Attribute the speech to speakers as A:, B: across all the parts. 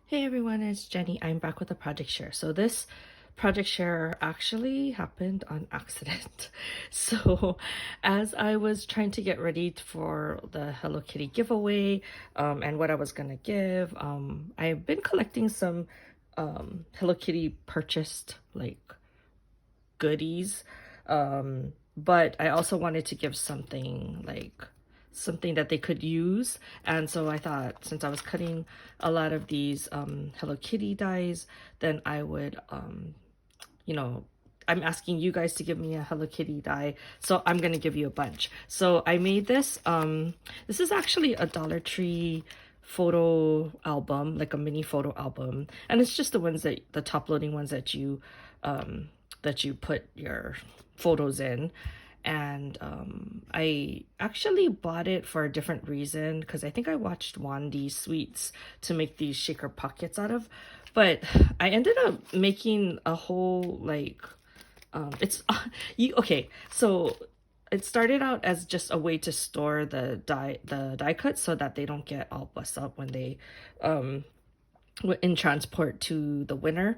A: Hey everyone, it's Jenny. I'm back with a project share. So this project share actually happened on accident. So as I was trying to get ready for the Hello Kitty giveaway and what I was gonna give, I've been collecting some Hello Kitty purchased like goodies, but I also wanted to give something that they could use. And so I thought, since I was cutting a lot of these Hello Kitty dies, then I would you know, I'm asking you guys to give me a Hello Kitty die, so I'm gonna give you a bunch. So I made this. This is actually a Dollar Tree photo album, like a mini photo album, and it's just the top loading ones that you put your photos in. And I actually bought it for a different reason because I think I watched Wandy Sweets to make these shaker pockets out of, but I ended up making a whole like it's okay, so it started out as just a way to store the die cuts so that they don't get all bust up when they in transport to the winner.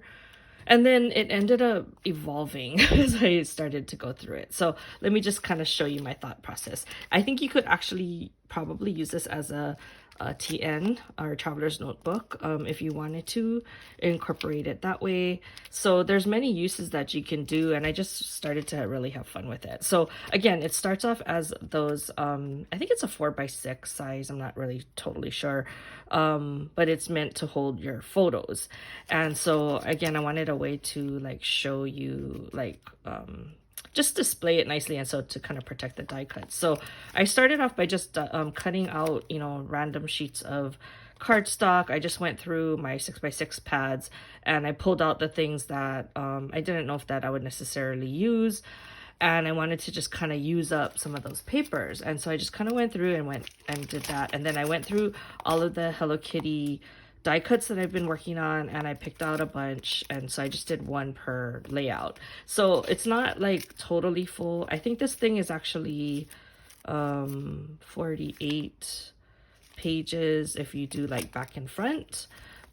A: And then it ended up evolving as I started to go through it. So let me just kind of show you my thought process. I think you could actually probably use this as a TN or traveler's notebook if you wanted to incorporate it that way. So there's many uses that you can do, and I just started to really have fun with it. So again, it starts off as those I think it's a 4x6 size, I'm not really totally sure, but it's meant to hold your photos. And so again, I wanted a way to like show you like just display it nicely, and so to kind of protect the die cuts. So I started off by just cutting out, random sheets of cardstock. I just went through my 6x6 pads and I pulled out the things that I didn't know if that I would necessarily use, and I wanted to just kind of use up some of those papers. And so I just kind of went through and went and did that. And then I went through all of the Hello Kitty die cuts that I've been working on, and I picked out a bunch, and so I just did one per layout. So it's not like totally full. I think this thing is actually 48 pages if you do like back and front,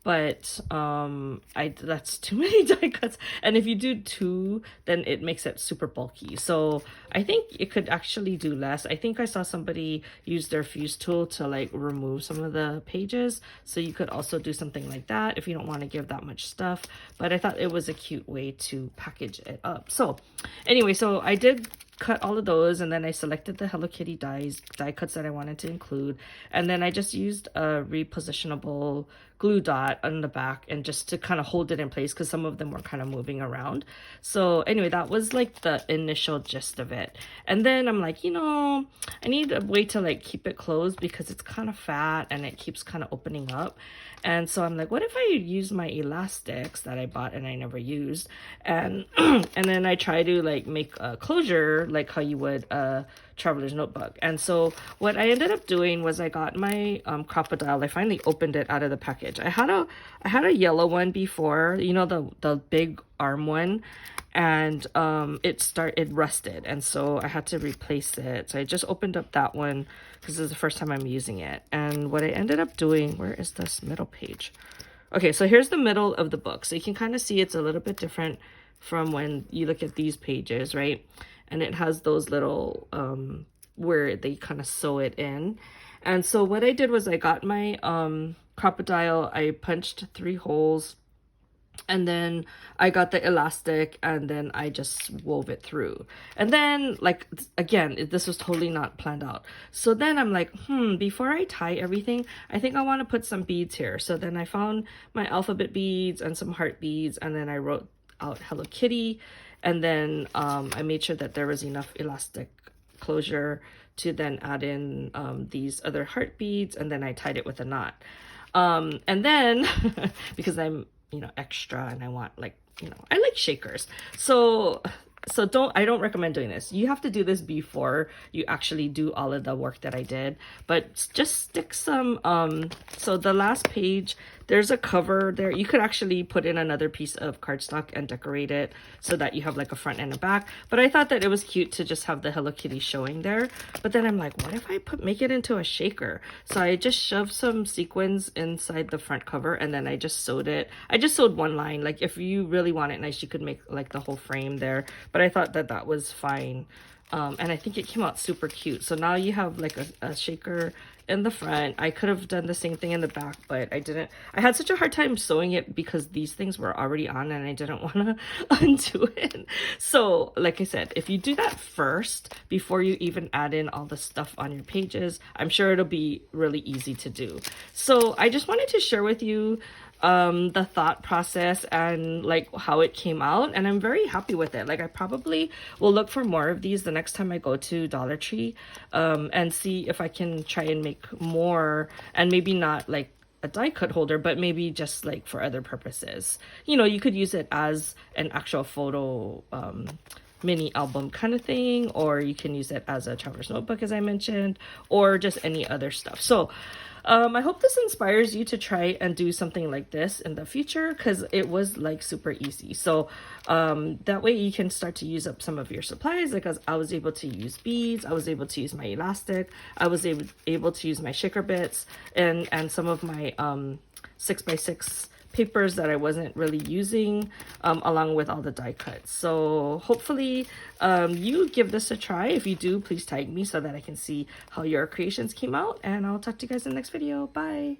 A: but that's too many die cuts, and if you do two, then it makes it super bulky. So I think it could actually do less. I think I saw somebody use their fuse tool to like remove some of the pages, so you could also do something like that if you don't want to give that much stuff. But I thought it was a cute way to package it up. So anyway, so I did cut all of those, and then I selected the Hello Kitty die cuts that I wanted to include, and then I just used a repositionable glue dot on the back and just to kind of hold it in place because some of them were kind of moving around. So anyway, that was like the initial gist of it. And then I'm like, I need a way to like keep it closed because it's kind of fat and it keeps kind of opening up. And so I'm like, what if I use my elastics that I bought and I never used, and and then I try to like make a closure like how you would a traveler's notebook. And so what I ended up doing was I got my Crop-A-Dile. I finally opened it out of the package. I had a yellow one before, the big arm one, and it rusted, and so I had to replace it. So I just opened up that one because this is the first time I'm using it. And what I ended up doing, where is this middle page? Okay, so here's the middle of the book. So you can kind of see it's a little bit different from when you look at these pages, right? And it has those little where they kind of sew it in. And so what I did was I got my Crop-A-Dile, I punched 3 holes, and then I got the elastic, and then I just wove it through. And then, like, again, this was totally not planned out. So then I'm like, before I tie everything, I think I want to put some beads here. So then I found my alphabet beads and some heart beads, and then I wrote out Hello Kitty, and then I made sure that there was enough elastic closure to then add in these other heart beads, and then I tied it with a knot. And then because I'm extra and I want like I like shakers, so I don't recommend doing this. You have to do this before you actually do all of the work that I did, but just stick some so the last page there's a cover there. You could actually put in another piece of cardstock and decorate it so that you have like a front and a back. But I thought that it was cute to just have the Hello Kitty showing there. But then I'm like, what if I make it into a shaker? So I just shoved some sequins inside the front cover, and then I just sewed it. I just sewed one line. Like if you really want it nice, you could make like the whole frame there. But I thought that that was fine. And I think it came out super cute. So now you have like a shaker in the front. I could have done the same thing in the back, but I didn't. I had such a hard time sewing it because these things were already on and I didn't want to undo it. So like I said, if you do that first before you even add in all the stuff on your pages, I'm sure it'll be really easy to do. So I just wanted to share with you the thought process and like how it came out, and I'm very happy with it. Like I probably will look for more of these the next time I go to Dollar Tree, and see if I can try and make more, and maybe not like a die cut holder, but maybe just like for other purposes. You know, you could use it as an actual photo mini album kind of thing, or you can use it as a traveler's notebook as I mentioned, or just any other stuff. So I hope this inspires you to try and do something like this in the future, because it was like super easy. So that way you can start to use up some of your supplies. Like I was able to use beads, I was able to use my elastic, I was able to use my shaker bits, and some of my 6x6 papers that I wasn't really using, along with all the die cuts. So hopefully you give this a try. If you do, please tag me so that I can see how your creations came out, and I'll talk to you guys in the next video. Bye.